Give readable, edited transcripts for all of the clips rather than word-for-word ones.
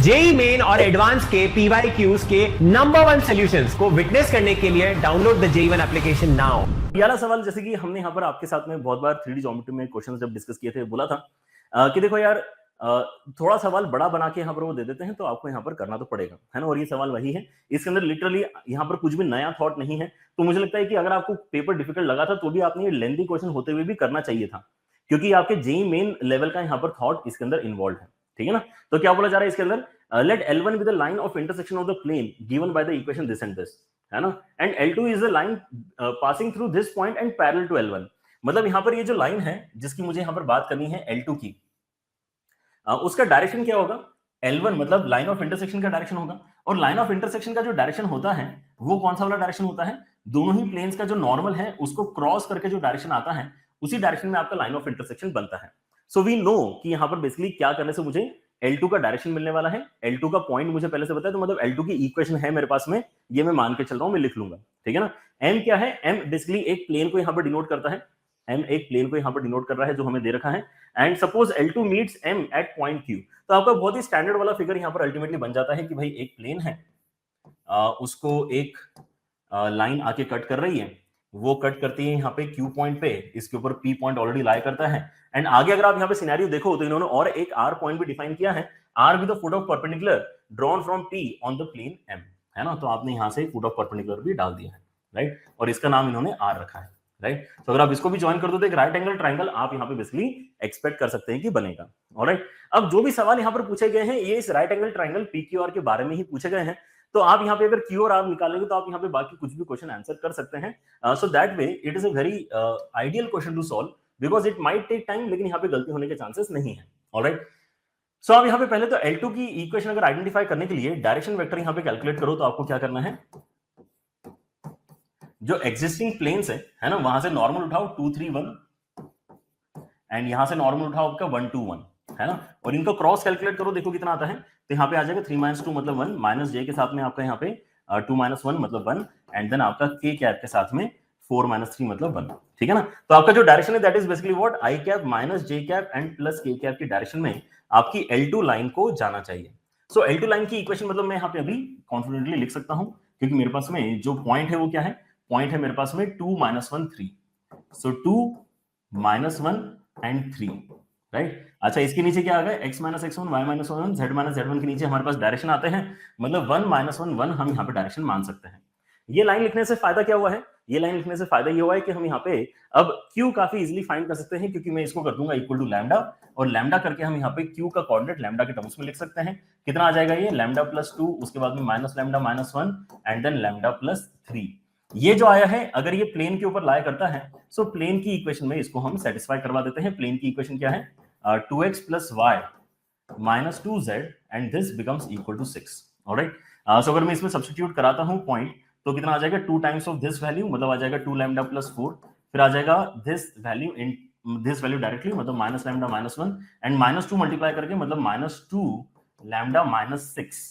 JEE main और advance के PYQs के नंबर 1 सॉल्यूशंस को विटनेस करने के लिए डाउनलोड द जेई1 एप्लीकेशन नाउ। 11 सवाल, जैसे कि हमने यहाँ पर आपके साथ में बहुत बार 3D ज्योमेट्री में क्वेश्चन जब डिस्कस किए थे, बोला था कि देखो यार, थोड़ा सवाल बड़ा बना के यहाँ पर वो दे देते हैं, तो आपको यहाँ पर करना तो पड़ेगा, है ना। और ये सवाल वही है, इसके अंदर लिटरली यहाँ पर कुछ भी नया थॉट नहीं है। तो मुझे लगता है कि अगर आपको पेपर डिफिकल्ट लगा था तो भी आपने ये लेंथी क्वेश्चन होते हुए भी करना चाहिए था, क्योंकि आपके जेई मेन लेवल का यहाँ पर थॉट इसके अंदर इन्वॉल्व है, ठीक है ना। तो क्या बोला जा रहा है इसके अंदर, let L1 with the line of intersection of the plane given by the equation this and this, है ना, and L2 is the line passing through this point and parallel to L1। मतलब यहाँ पर ये जो लाइन है जिसकी मुझे यहाँ पर बात करनी है L2 की, उसका डायरेक्शन क्या होगा, L1 मतलब लाइन ऑफ इंटरसेक्शन का डायरेक्शन होगा। और लाइन ऑफ इंटरसेक्शन का जो डायरेक्शन होता है वो कौन सा वाला डायरेक्शन होता है, दोनों ही प्लेन्स का जो नॉर्मल है उसको क्रॉस करके जो डायरेक्शन आता है उसी डायरेक्शन में आपका लाइन ऑफ इंटरसेक्शन बनता है। सो वी नो कि यहाँ पर बेसिकली क्या करने से मुझे L2 का डायरेक्शन मिलने वाला है। L2 का पॉइंट मुझे पहले से पता है, तो मतलब L2 की इक्वेशन है मेरे पास में, ये मैं मान के चल रहा हूं, मैं लिख लूंगा, ठीक है ना। M क्या है, M बेसिकली एक प्लेन को यहाँ पर डिनोट करता है, M एक प्लेन को यहाँ पर डिनोट कर रहा है जो हमें दे रखा है। And suppose L2 meets M at point Q, तो आपका बहुत ही स्टैंडर्ड वाला फिगर यहाँ पर अल्टीमेटली बन जाता है कि भाई एक प्लेन है, उसको एक लाइन आके कट कर रही है, वो कट करती है यहाँ पे Q पॉइंट पे, इसके ऊपर P पॉइंट ऑलरेडी लाई करता है। एंड आगे अगर आप यहाँ पे सिनेरियो देखो तो इन्होंने और एक R पॉइंट भी डिफाइन किया है, R with the foot of perpendicular drawn from P on the plane M, है ना। तो आपने यहाँ से फुट ऑफ परपेंडिकुलर भी डाल दिया है, राइट, और इसका नाम इन्होंने R रखा है, राइट। तो अगर आप इसको भी ज्वाइन कर दो तो एक राइट एंगल ट्राइंगल आप यहाँ पे बेसिकली एक्सपेक्ट कर सकते हैं कि बनेगा, ऑलराइट। अब जो भी सवाल यहाँ पर पूछे गए हैं ये इस राइट एंगल ट्राइंगल PQR के बारे में ही पूछे गए हैं, तो आप यहाँ पे अगर Q और R निकालेंगे तो आप यहाँ पे बाकी कुछ भी क्वेश्चन आंसर कर सकते हैं। So that way it is a very ideal question to solve, because it might take time, लेकिन यहाँ पे गलती होने के चांसेस नहीं है, ऑलराइट। सो आप यहाँ पे पहले तो L2 की इक्वेशन अगर आइडेंटिफाई करने के लिए डायरेक्शन वेक्टर यहाँ पे कैलकुलेट करो, तो आपको क्या करना है, जो एग्जिस्टिंग प्लेन्स है ना, वहां से नॉर्मल उठाओ 2 3 1, एंड यहां से नॉर्मल उठाओ आपका 1 2 1, है ना, और इनको क्रॉस कैलकुलेट करो, देखो कितना आता है। तो यहाँ पे आ जाएगा 3 - 2 मतलब 1, माइनस j के साथ में आपका यहाँ पे 2 - 1 मतलब 1, एंड देन आपका k कैप के साथ में 4 - 3 मतलब 1, ठीक है ना। तो आपका जो डायरेक्शन है that is basically what, i cap minus j cap and plus k cap की डायरेक्शन में आपकी L2 लाइन को जाना चाहिए। सो L2 लाइन की इक्वेशन मतलब मैं यहाँ पे अभी कॉन्फिडेंटली लिख सकता हूँ, क्योंकि मेरे पास में जो पॉइंट है वो क्या है, पॉइंट है मेरे पास में 2 - 1 3, सो 2 - 1 एंड 3, राइट। अच्छा, इसके नीचे क्या आ गया, x - x1 y - 1 z - z1 के नीचे हमारे पास डायरेक्शन आते हैं, मतलब 1 - 1 1 हम यहाँ पे डायरेक्शन मान सकते हैं। ये लाइन लिखने से फायदा क्या हुआ है, ये लाइन लिखने से फायदा ये हुआ है कि हम यहाँ पे अब Q काफी इजीली फाइंड कर सकते हैं, क्योंकि मैं इसको कर दूंगा इक्वल टू लैम्डा, और लैम्डा करके हम यहाँ पे Q का कोऑर्डिनेट लैम्डा के टर्म्स में लिख सकते हैं। कितना आ जाएगा ये, लैम्डा प्लस 2, उसके बाद में minus lambda minus 1 and then lambda plus 3। ये जो आया है, अगर ये प्लेन के ऊपर लाया करता है, सो प्लेन की इक्वेशन में इसको हम सेटिस्फाई करवा देते हैं। प्लेन की इक्वेशन क्या है, 2x plus y minus 2z and this becomes equal to 6, alright। so अगर मैं इसमें सब्स्टिट्यूट कराता हूं पॉइंट, तो कितना आ जाएगा, 2 times of this value, मतलब आ जाएगा 2 lambda plus 4, फिर आ जाएगा this value in this value directly, मतलब minus lambda minus 1 and minus 2 multiply करके मतलब minus 2 lambda minus 6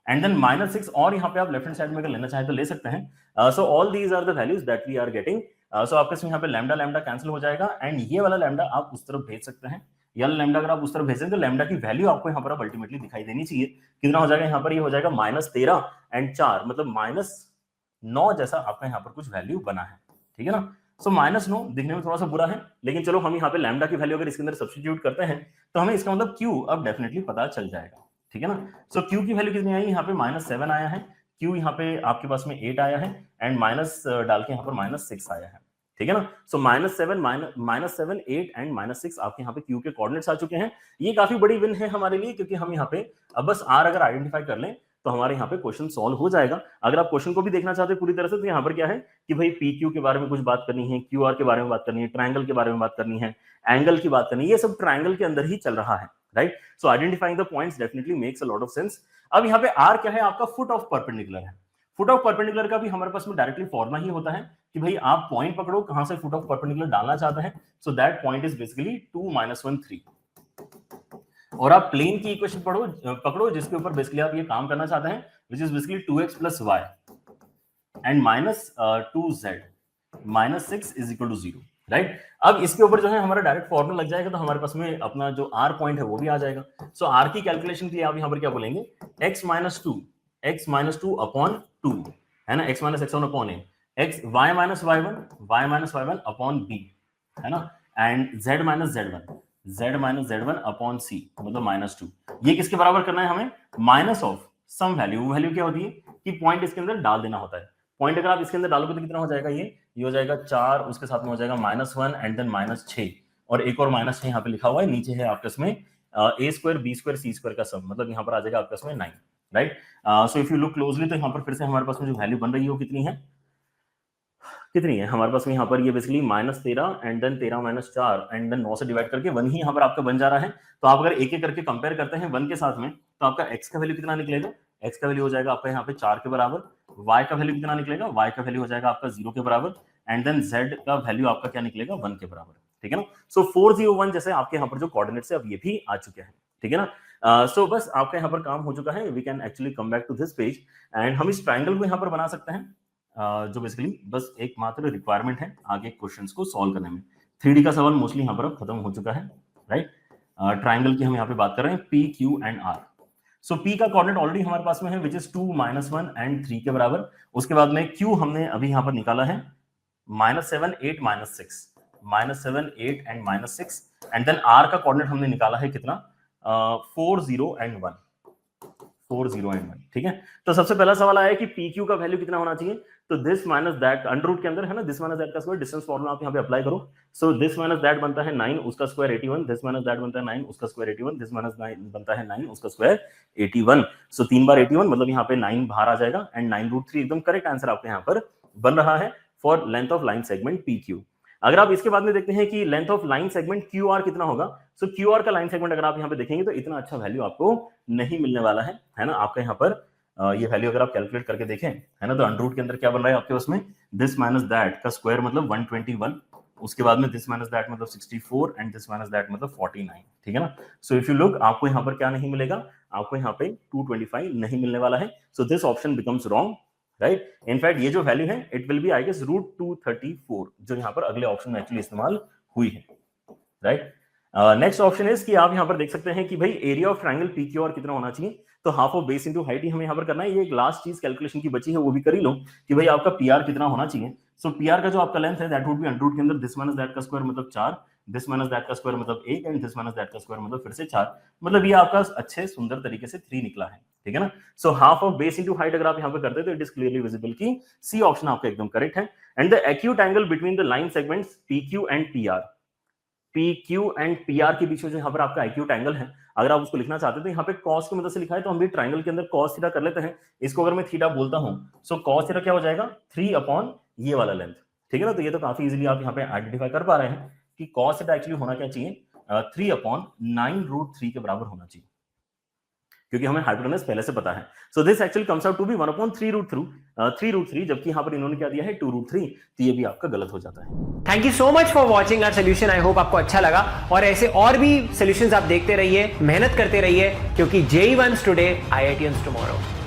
and then minus 6, और यहाँ पे आप लेफ्ट हैंड साइड में अगर लेना चाहें तो ले सकते हैं। So all these are the values that we are getting. So आपके यहाँ पे लैम्डा लैम्डा कैंसिल हो जाएगा, एंड ये वाला लैम्डा आप उस तरफ भेज सकते हैं, ये वाला लैम्डा अगर आप उस तरफ भेजें तो लैम्डा की वैल्यू आपको यहाँ पर अब अल्टीमेटली दिखाई देनी चाहिए। कितना हो जाएगा यहाँ पर, ये हो जाएगा -13 एंड 4, मतलब -9 जैसा आपका यहाँ पर कुछ वैल्यू बना है, ठीक है ना। सो -9 दिखने में थोड़ा सा बुरा है, लेकिन चलो हम यहाँ पे लैम्डा की वैल्यू अगर इसके अंदर सब्स्टिट्यूट करते हैं तो हमें इसका मतलब Q अब डेफिनेटली पता चल जाएगा, ठीक है ना। सो Q की वैल्यू कितनी आई, यहाँ पे -7 आया है, Q यहाँ पे आपके पास में 8 आया है, एंड माइनस डाल के यहाँ पर -6 आया है, ठीक है ना। सो -7 8 एंड -6 आपके यहाँ पे Q के कोऑर्डिनेट्स आ चुके हैं। ये काफी बड़ी विन है हमारे लिए, क्योंकि हम यहाँ पे अब बस R अगर आइडेंटिफाई कर लें तो हमारे यहाँ पे क्वेश्चन सॉल्व हो जाएगा। अगर आप क्वेश्चन को भी देखना चाहते हैं पूरी तरह से, तो यहाँ पर क्या है कि भाई PQ के बारे में कुछ बात करनी है, QR के बारे में बात करनी है, ट्रायंगल के बारे में बात करनी है, एंगल की बात करनी है, ये सब ट्रायंगल के अंदर ही चल रहा है, right. So identifying the points definitely makes a lot of sense. अब यहाँ पे R क्या है, आपका फुट ऑफ परपेंडिकुलर है। फुट ऑफ परपेंडिकुलर का भी हमारे पास में डायरेक्टली फॉर्मुला ही होता है कि भाई आप पॉइंट पकड़ो कहां से फुट ऑफ परपेंडिकुलर डालना चाहते हैं, so that point is basically 2 - 1 3, और आप प्लेन की इक्वेशन पकड़ो जिसके ऊपर बेसिकली आप ये काम करना चाहते हैं, which is basically 2x plus y and -2z -6 is equal to 0, right. अब इसके ऊपर जो है हमारा डायरेक्ट फॉर्मूला लग जाएगा, तो हमारे पास में अपना जो r पॉइंट है वो भी आ जाएगा। सो r की कैलकुलेशन के लिए आप यहाँ पर क्या बोलेंगे, x माइनस टू अपॉन 2 है ना, x minus x1 upon a, x y minus y1 upon b है ना, and z minus z1 upon c मतलब -2। ये किसके बराबर करना है हमें, माइनस ऑफ सम वैल्यू। वो वैल्यू क्या होती है कि पॉइंट इसके अंदर डाल देना होता है। पॉइंट अगर आप इसके अंदर डालोगे तो कितना हो जाएगा, ये हो जाएगा 4, उसके साथ में हो जाएगा -1 एंड देन -6, और एक और माइनस यहाँ पे लिखा हुआ है, नीचे है आपके इसमें a square b square c square का सम, मतलब यहाँ पर आ जाएगा आपके इसमें 9, right. So if you look closely तो यहाँ पर फिर से हमारे पास में जो वैल्यू बन रही है वो कितनी है हमारे पास में यहाँ पर, ये basically -13 and then 13 - 4 and then 9 से डिवाइड करके 1 ही यहाँ पर आपका बन जा रहा है। तो आप अगर एक एक करके कंपेयर करते हैं 1 के साथ में, तो आपका x का वैल्यू कितना निकलेगा, x का वैल्यू हो जाएगा आपका यहाँ पे 4 के बराबर, y का वैल्यू कितना निकलेगा, y का वैल्यू हो जाएगा आपका 0 के बराबर, एंड देन z का वैल्यू आपका क्या निकलेगा, 1 के बराबर, ठीक है ना। सो 401 जैसे आपके यहाँ पर जो कोऑर्डिनेट्स है अब ये भी आ चुके हैं, ठीक है ना। सो बस आपका यहाँ पर काम हो चुका है, we can actually come back to this page and हम इस ट्राइंगल को यहाँ पर बना सकते हैं, जो बेसिकली बस एकमात्र रिक्वायरमेंट है आगे क्वेश्चंस को सॉल्व करने में। 3D का सवाल मोस्टली यहाँ पर अब खत्म हो चुका है, राइट। ट्राइंगल की हम यहाँ पे बात कर रहे हैं P, Q and R। So P का कोऑर्डिनेट ऑलरेडी हमारे पास में है विच इज 2, -1 एंड 3 के बराबर। उसके बाद में Q हमने अभी यहाँ पर निकाला है -7, 8, -6, -7, 8 एंड -6, एंड देन R का कोऑर्डिनेट हमने निकाला है कितना, 4, 0 एंड 1, 4, 0 एंड 1, ठीक है। तो सबसे पहला सवाल आया कि PQ का वैल्यू कितना होना चाहिए, तो this minus that, under root के अंदर है ना, दिस माइनस दैट का स्क्वायर, डिस्टेंस फार्मूला आप यहाँ पे अप्लाई करो। सो दिस माइनस दैट बनता है 9, उसका स्क्वायर 81, दिस माइनस दैट बनता है 9, उसका स्क्वायर 81, दिस माइनस 9 बनता है 9, उसका स्क्वायर 81। सो 3 बार 81 मतलब यहाँ पे 9 बाहर आ जाएगा, एंड 9√3 एकदम करेक्ट आंसर आपके यहाँ पर बन रहा है for length of line segment PQ। अगर आप इसके बाद में देखते हैं कि length of line segment QR कितना होगा, सो QR का लाइन सेगमेंट अगर आप यहाँ पे देखेंगे तो इतना अच्छा वैल्यू आपको नहीं मिलने वाला है ना। आपका यहाँ पर ये वैल्यू अगर आप कैलकुलेट करके देखें, है ना, तो अंडर रूट के अंदर क्या बन रहा है आपके उसमें, दिस माइनस दैट का स्क्वायर मतलब 121, उसके बाद में दिस माइनस दैट मतलब 64 एंड दिस माइनस दैट मतलब 49, ठीक है ना। सो इफ यू लुक, आपको यहाँ पर क्या नहीं मिलेगा, आपको यहाँ पे 225 नहीं मिलने वाला है। So this option becomes wrong, right. In fact ये जो वैल्यू है it will be I guess √234, जो यहाँ पर अगले ऑप्शन में एक्चुअली इस्तेमाल हुई है, राइट। नेक्स्ट ऑप्शन इज कि आप यहाँ पर देख सकते हैं कि भाई एरिया ऑफ ट्रायंगल PQR कितना होना चाहिए, तो half of base into height ही हमें यहाँ पर करना है। ये एक लास्ट चीज कैलकुलेशन की बची है, वो भी कर ही लो कि भाई आपका PR कितना होना चाहिए। सो PR का जो आपका लेंथ है that would be under root के अंदर दिस माइनस दैट का स्क्वायर मतलब 4, दिस माइनस दैट का स्क्वायर मतलब 1 एंड दिस माइनस दैट का स्क्वायर मतलब फिर से 4, मतलब ये आपका अच्छे सुंदर तरीके से 3 निकला है, ठीक है ना। So half of base into height अगर आप यहाँ पे करते तो इट इज क्लियरली विजिबल कि सी ऑप्शन आपका एकदम करेक्ट है। And the acute angle between the line segments PQ and PR, PQ and PR के बीच में जो यहाँ पर आपका एक्यूट एंगल है, अगर आप उसको लिखना चाहते हैं तो यहाँ पे cos की मदद से लिखा है, तो हम भी ट्राइंगल के अंदर cos थीटा कर लेते हैं। इसको अगर मैं थीटा बोलता हूँ, सो cos थीटा क्या हो जाएगा, 3 अपॉन ये वाला लेंथ, ठीक है ना। तो ये तो काफी इजीली आप यहाँ पे आइडेंटिफाई कर पा रहे हैं कि cos थीटा एक्चुअली होना क्या चाहिए, 3 अपॉन 9√3 के बराबर होना चाहिए, क्योंकि हमें हाइपोटेनस पहले से पता है। So this actually comes out to be 1 upon 3√3, जबकि यहाँ पर इन्होंने क्या दिया है 2√3, तो ये भी आपका गलत हो जाता है। Thank you so much for watching our solution. I hope आपको अच्छा लगा, और ऐसे और भी सोल्यूशंस आप देखते रहिए, मेहनत करते रहिए, क्योंकि JEE Ones today, IITians tomorrow.